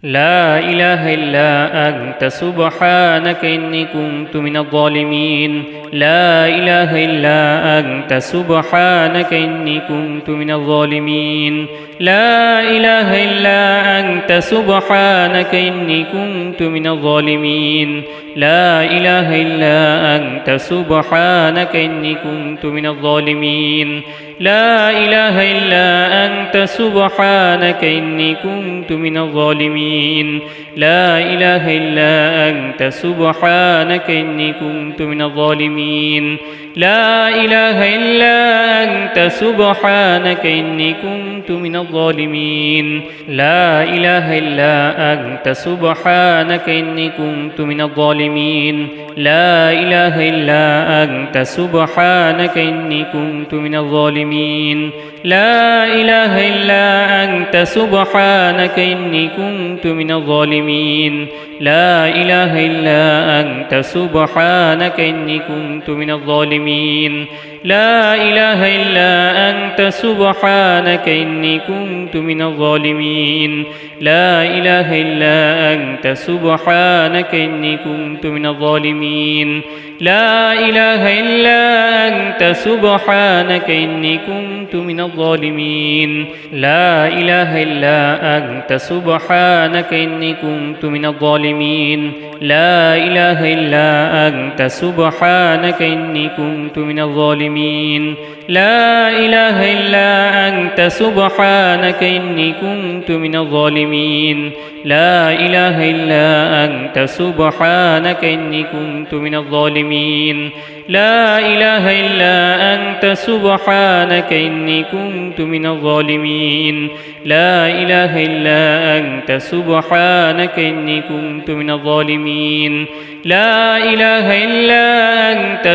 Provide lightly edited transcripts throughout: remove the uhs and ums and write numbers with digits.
لا إله إلا أنت سبحانك إني كنت من الظالمين لا إله إلا أنت سبحانك إني كنت من الظالمين لا إله إلا أنت سبحانك إني كنت من الظالمين لا إله إلا أنت سبحانك إني كنت من الظالمين لا إله إلا أنت سبحانك إني كنت من الظالمين لا إله إلا أنت سبحانك إني كنت من الظالمين لا إله إلا أنت سبحانك إني كنت من الظالمين لا إله إلا أنت سبحانك إني كنت من الظالمين لا إله إلا أنت سبحانك إني كنت من الظالمين لا إله إلا أنت سبحانك إني كنت من الظالمين لا إله إلا أنت سبحانك إني كنت من الظالمين لا إله إلا أنت سبحانك إني كنت من الظالمين لا إله إلا أنت سبحانك إني كنت من الظالمين لا إله إلا أنت سبحانك إني كنت من الظالمين لا إله إلا أنت سبحانك إني كنت من الظالمين لا إله إلا أنت سبحانك إني كنت من الظالمين لا إله إلا أنت سبحانك إني كنت من الظالمين لا إله إلا أنت سبحانك إني كنت من الظالمين لا إله إلا أنت سبحانك إني كنت من الظالمين لا إله إلا أنت سبحانك إني كنت من الظالمين لا إله إلا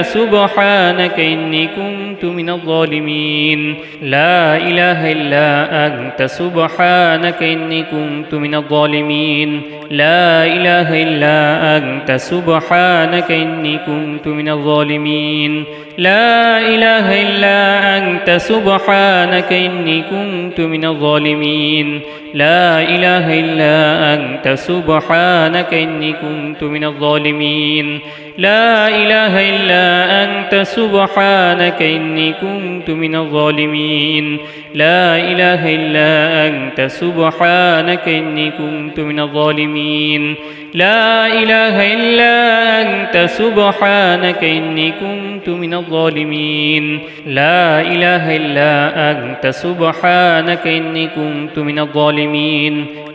أنت سبحانك إني كنت من الظالمين لا إله إلا أنت سبحانك إني كنت من الظالمين لا إله إلا أنت سبحانك إني كنت من الظالمين لا إله إلا أنت سبحانك إني كنت من الظالمين لا إله إلا أنت سبحانك إني كنت من الظالمين لا إله إلا أنت سبحانك إني كنت من الظالمين لا إله إلا أنت سبحانك إني كنت من الظالمين لا إله إلا أنت سبحانك إني كنت من الظالمين لا إله إلا أنت سبحانك إني كنت من الظالمين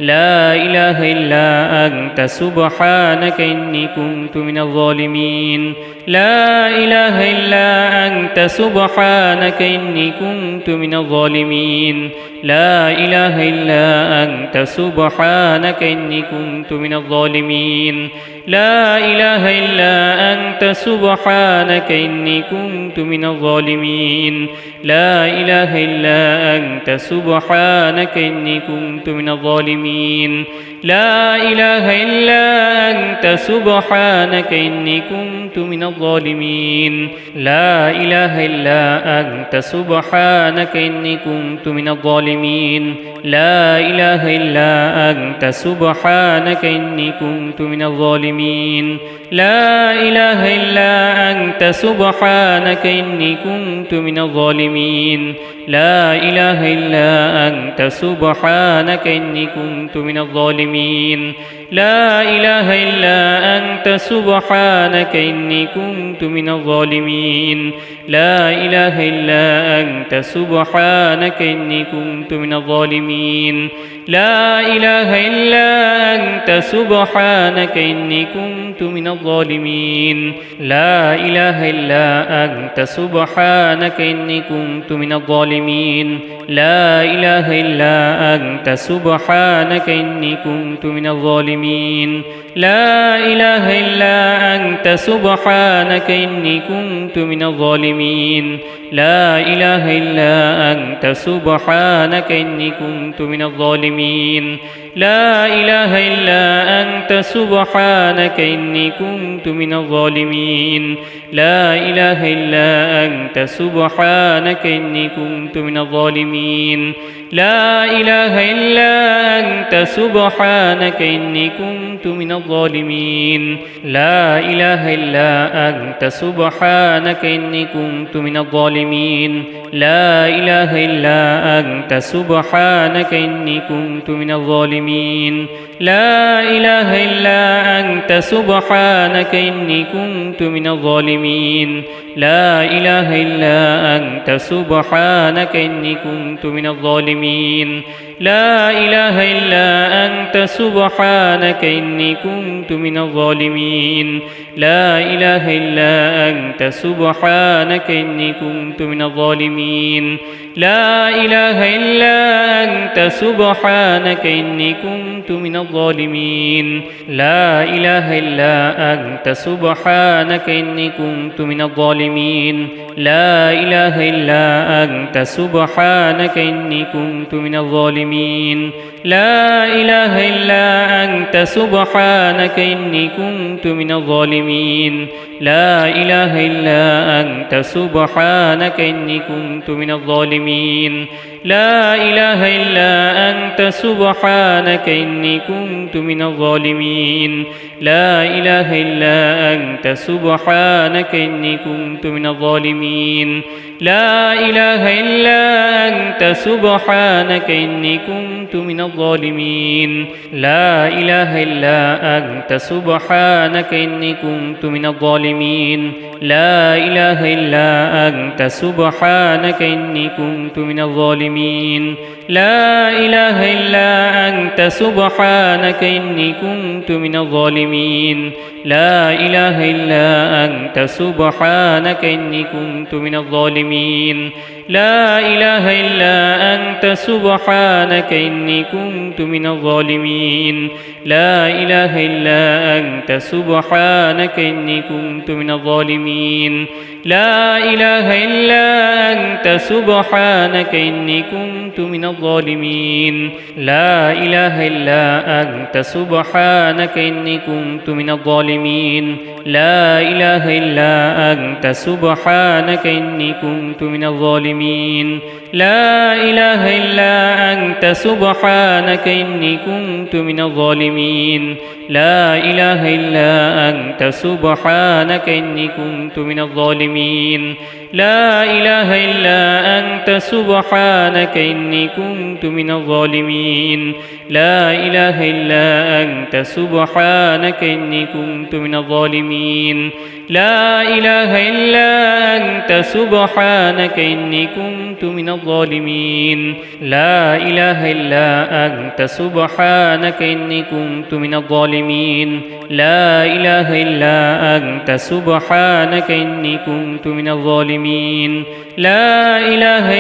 لا إله إلا أنت سبحانك إني كنت من الظالمين لا إله إلا أنت سبحانك إني كنت من الظالمين لا إله إلا أنت سبحانك إني كنت من الظالمين لا إله إلا أنت سبحانك إني كنت من الظالمين لا إله إلا أنت سبحانك إني كنت من الظالمين لا إله إلا أنت سبحانك إني كنت من الظالمين لا إله إلا أنت سبحانك إني كنت من الظالمين لا إله إلا أنت سبحانك إني كنت من الظالمين لا إله إلا أنت سبحانك إني كنت من الظالمين لا إله إلا أنت سبحانك إني كنت من الظالمين لا إله إلا أنت سبحانك إني كنت من الظالمين لا إله إلا أنت سبحانك إني كنت من الظالمين لا إله إلا أنت سبحانك إني كنت من الظالمين لا إله إلا أنت سبحانك إني كنت من الظالمين لا إله إلا أنت سبحانك إني كنت من الظالمين لا إله إلا أنت سبحانك إني كنت من الظالمين لا إله إلا أنت سبحانك إني كنت من الظالمين لا إله إلا أنت سبحانك إني كنت من الظالمين لا إله إلا أنت سبحانك إني كنت من الظالمين لا إله إلا أنت سبحانك إني كنت من الظالمين لا إله إلا أنت سبحانك إني كنت من الظالمين لا إله إلا أنت سبحانك إني كنت من الظالمين لا إله إلا أنت سبحانك إني كنت من الظالمين لا إله إلا أنت سبحانك إني كنت من الظالمين لا إله إلا أنت سبحانك إني كنت من الظالمين لا إله إلا أنت سبحانك إني كنت من الظالمين لا إله إلا أنت سبحانك إني كنت من الظالمين لا إله إلا أنت سبحانك إني كنت من الظالمين لا إله إلا أنت سبحانك إني كنت من الظالمين لا إله إلا أنت سبحانك إني كنت من الظالمين لا إله إلا أنت سبحانك إني كنت من الظالمين لا إله إلا أنت سبحانك إني كنت من الظالمين لا إله إلا أنت سبحانك إني كنت من الظالمين لا إله إلا أنت سبحانك إني كنت من الظالمين لا إله إلا أنت سبحانك إني كنت من الظالمين لا إله إلا أنت سبحانك إني كنت من الظالمين لا إله إلا أنت سبحانك إني كنت من الظالمين لا إله إلا أنت سبحانك إني كنت من الظالمين لا إله إلا أنت سبحانك إني كنت من الظالمين لا إله إلا أنت سبحانك إني كنت من الظالمين لا إله إلا أنت سبحانك إني كنت من الظالمين لا إله إلا أنت سبحانك إني كنت من الظالمين لا إله إلا أنت سبحانك إني كنت من الظالمين لا إله إلا أنت سبحانك إني كنت من الظالمين لا إله إلا أنت سبحانك إني كنت من الظالمين لا إله إلا أنت سبحانك إني كنت من الظالمين لا إله إلا أنت سبحانك إني كنت من الظالمين لا إله إلا أنت سبحانك إني كنت من الظالمين لا إله إلا أنت سبحانك إني كنت من الظالمين لا إله إلا أنت سبحانك إني كنت من الظالمين لا إله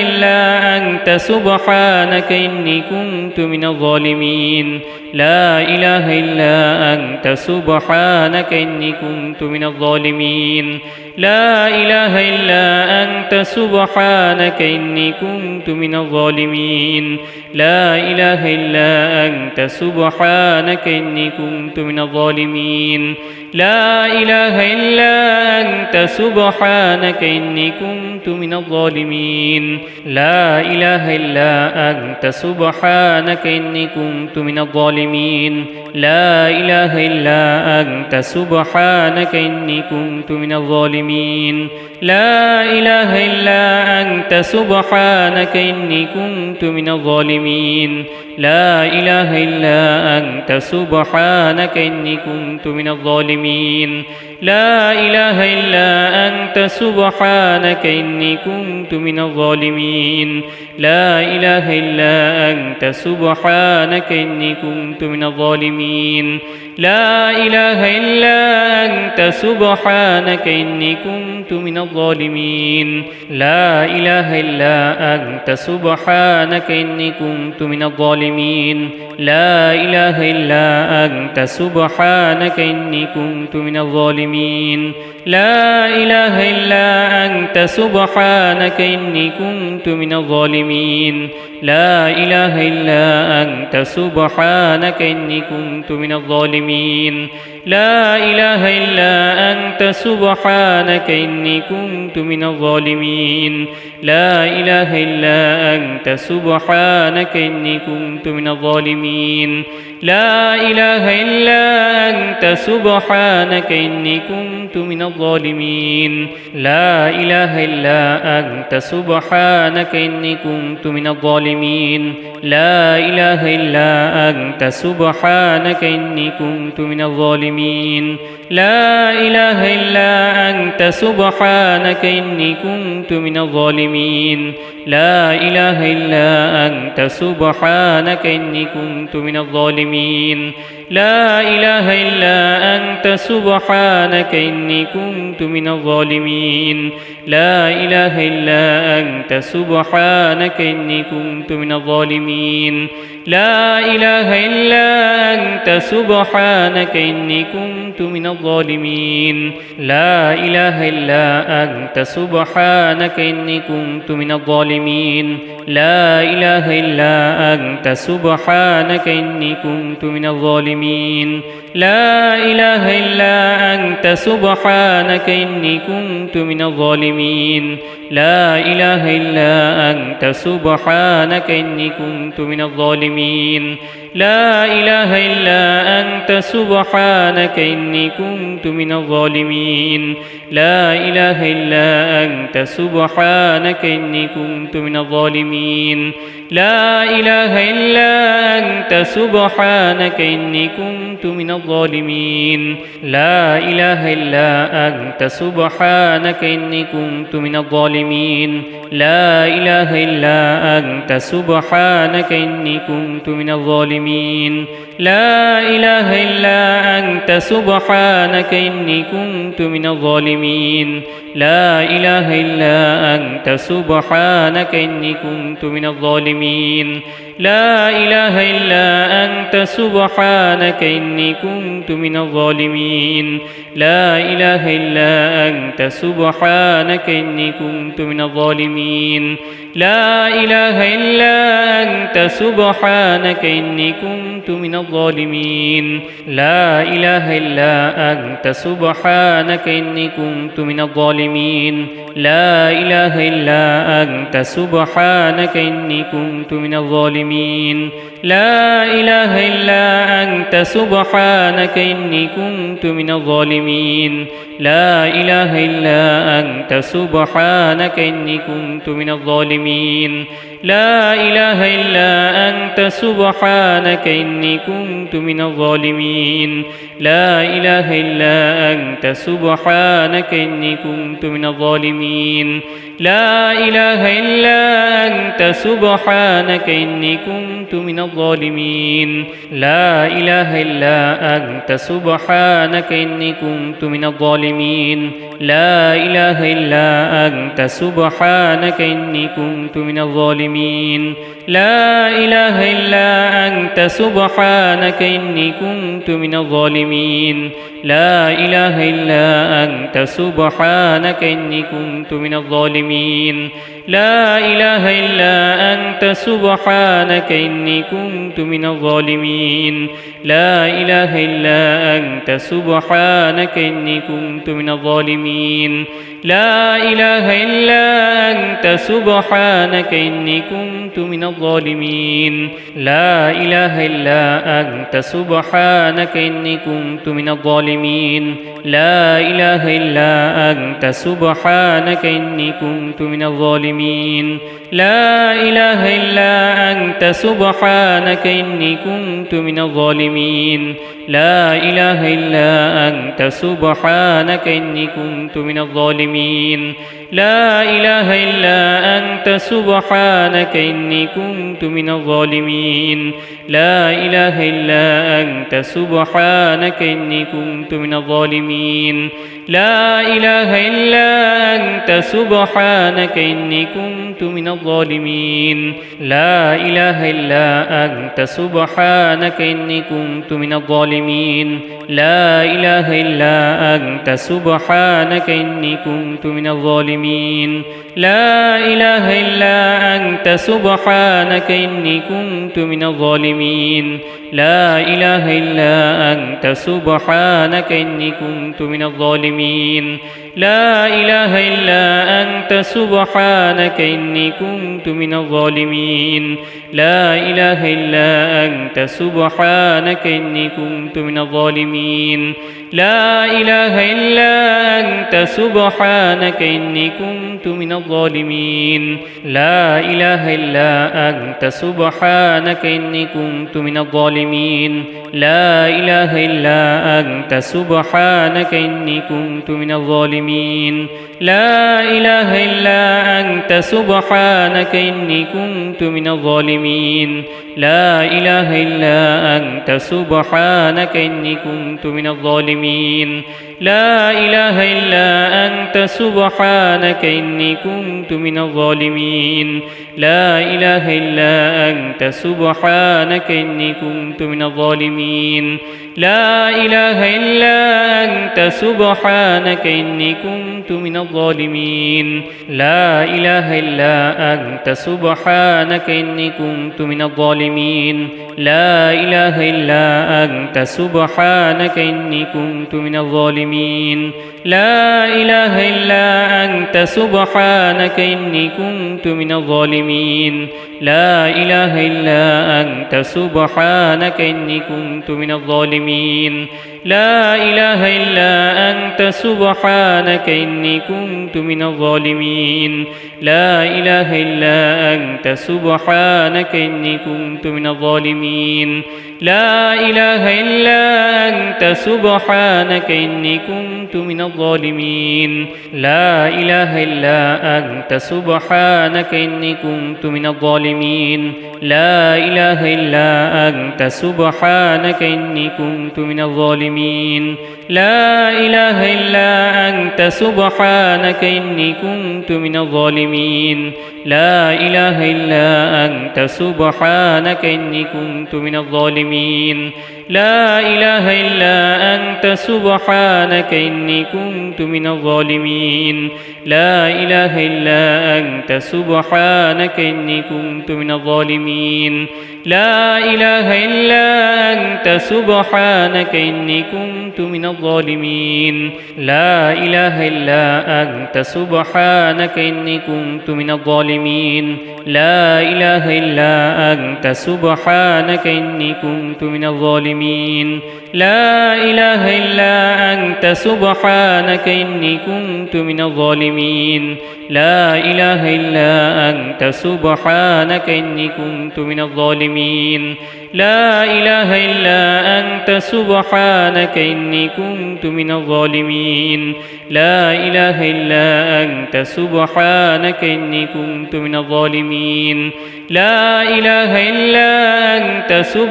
إلا أنت سبحانك إني كنت من الظالمين لا إله إلا أنت سبحانك إني كنت من الظالمين لا إله إلا أنت سبحانك إني كنت من الظالمين لا إله إلا أنت سبحانك إني كنت من الظالمين لا إله إلا أنت سبحانك إني كنت من الظالمين لا إله إلا أنت سبحانك إني كنت من الظالمين لا إله إلا أنت سبحانك إني كنت من الظالمين لا إله إلا أنت سبحانك إني كنت من الظالمين لا إله إلا أنت سبحانك إني كنت من الظالمين لا إله إلا أنت سبحانك إني كنت من الظالمين لا إله إلا أنت سبحانك إني كنت من الظالمين لا إله إلا أنت سبحانك إني كنت من الظالمين لا إله إلا أنت سبحانك إني كنت من الظالمين لا إله إلا أنت سبحانك إني كنت من الظالمين لا إله إلا أنت سبحانك إني كنت من الظالمين لا إله إلا أنت سبحانك إني كنت من الظالمين لا إله إلا أنت سبحانك إني كنت من الظالمين لا إله إلا أنت سبحانك إني كنت من الظالمين لا إله إلا أنت سبحانك إني كنت من الظالمين لا إله إلا أنت سبحانك إني كنت من الظالمين لا إله إلا أنت سبحانك إني كنت من الظالمين لا إله إلا أنت سبحانك إني كنت من الظالمين لا إله إلا أنت سبحانك إني كنت من الظالمين لا إله إلا أنت سبحانك إني كنت من الظالمين لا إله إلا أنت سبحانك إني كنت من الظالمين لا إله إلا أنت سبحانك إني كنت من الظالمين لا إله إلا أنت سبحانك إني كنت من الظالمين لا إله إلا أنت سبحانك إني كنت من الظالمين لا إله إلا أنت سبحانك إني كنت من الظالمين لا إله إلا أنت سبحانك إني كنت من الظالمين لا إله إلا أنت سبحانك إني كنت من الظالمين لا إله إلا أنت سبحانك إني كنت من الظالمين لا إله إلا أنت سبحانك إني كنت من الظالمين لا إله إلا أنت سبحانك إني كنت من الظالمين لا إله إلا أنت سبحانك إني كنت من الظالمين لا إله إلا أنت سبحانك إني كنت من الظالمين لا إله إلا أنت سبحانك إني كنت من الظالمين لا إله إلا أنت سبحانك إني كنت من الظالمين لا إله إلا أنت سبحانك إني كنت من الظالمين لا إله إلا أنت سبحانك إني كنت من الظالمين لا إله إلا أنت سبحانك إني كنت من الظالمين لا إله إلا أنت سبحانك إني كنت من الظالمين لا إله إلا أنت سبحانك إني كنت من الظالمين لا إله إلا أنت سبحانك إني كنت من الظالمين لا إله إلا أنت سبحانك إني كنت من الظالمين لا إله إلا أنت سبحانك إني كنت من الظالمين لا إله إلا أنت سبحانك إني كنت من الظالمين لا إله إلا أنت سبحانك إني كنت من الظالمين لا إله إلا أنت سبحانك إني كنت من الظالمين لا إله إلا أنت سبحانك إني كنت من الظالمين لا إله إلا أنت سبحانك إني كنت من الظالمين لا إله إلا أنت سبحانك إني كنت من الظالمين لا إله إلا أنت سبحانك إني كنت من الظالمين لا إله إلا أنت سبحانك إني كنت من الظالمين لا إله إلا أنت سبحانك إني كنت من الظالمين لا إله إلا أنت سبحانك إني كنت من الظالمين لا إله إلا أنت سبحانك إني كنت من الظالمين لا إله إلا أنت سبحانك إني كنت من الظالمين لا إله إلا أنت سبحانك إني كنت من الظالمين لا إله إلا أنت سبحانك إني كنت من الظالمين لا إله إلا أنت سبحانك إني كنت من الظالمين لا إله إلا أنت سبحانك إني كنت من الظالمين لا إله إلا أنت سبحانك إني كنت من الظالمين لا إله إلا أنت سبحانك إني كنت من الظالمين لا إله إلا أنت سبحانك إني كنت من الظالمين لا إله إلا أنت سبحانك إني كنت من الظالمين لا إله إلا أنت سبحانك إني كنت من الظالمين لا إله إلا أنت سبحانك إني كنت من الظالمين لا إله إلا أنت سبحانك إني كنت من الظالمين لا إله إلا أنت سبحانك إني كنت من الظالمين لا إله إلا أنت سبحانك إني كنت من الظالمين لا إله إلا أنت سبحانك إني كنت من الظالمين لا إله إلا أنت سبحانك إني كنت من الظالمين لا إله إلا أنت سبحانك إني كنت من الظالمين لا إله إلا أنت سبحانك إني كنت من الظالمين لا إله إلا أنت سبحانك إني كنت من الظالمين لا إله إلا أنت سبحانك إني كنت من الظالمين لا إله إلا أنت سبحانك إني كنت من الظالمين لا إله إلا أنت سبحانك إني كنت من الظالمين لا إله إلا أنت سبحانك إني كنت من الظالمين لا إله إلا أنت سبحانك إني كنت من الظالمين لا إله إلا أنت سبحانك إني كنت من الظالمين لا إله إلا أنت سبحانك إني كنت من الظالمين لا إله إلا أنت سبحانك إني كنت من الظالمين لا إله إلا أنت سبحانك إني كنت من الظالمين لا إله إلا أنت سبحانك إني كنت من الظالمين لا إله إلا أنت سبحانك إني كنت من الظالمين لا إله إلا أنت سبحانك إني كنت من الظالمين لا إله إلا أنت سبحانك إني كنت من الظالمين لا إله إلا أنت سبحانك إني كنت من الظالمين لا إله إلا أنت سبحانك إني كنت من الظالمين لا إله إلا أنت سبحانك إني كنت من الظالمين لا إله إلا أنت سبحانك إني كنت من الظالمين لا إله إلا أنت سبحانك إني كنت من الظالمين لا إله إلا أنت سبحانك إني كنت من الظالمين لا إله إلا أنت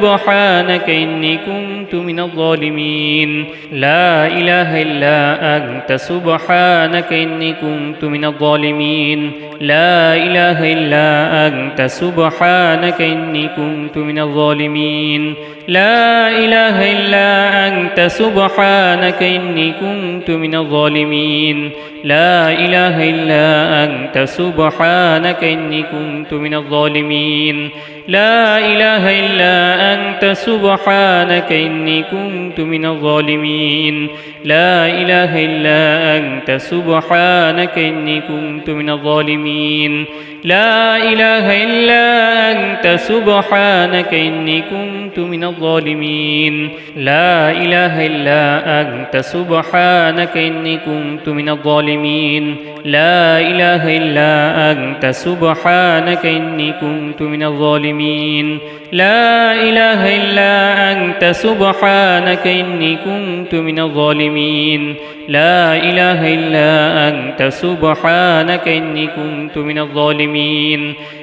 سبحانك إني كنت من الظالمين لا إله إلا أنت سبحانك إني كنت من الظالمين لا إله إلا أنت سبحانك إني كنت من الظالمين لا إله إلا أنت سبحانك إني كنت من الظالمين لا إله إلا أنت سبحانك إني كنت من الظالمين لا إله إلا أنت سبحانك إني كنت من الظالمين لا إله إلا أنت سبحانك إني كنت من الظالمين لا إله إلا أنت سبحانك إني كنت من الظالمين لا إله إلا أنت سبحانك إني كنت من الظالمين لا إله إلا أنت سبحانك إني كنت من الظالمين لا إله إلا أنت سبحانك إني كنت من الظالمين لا إله إلا أنت سبحانك إني كنت من الظالمين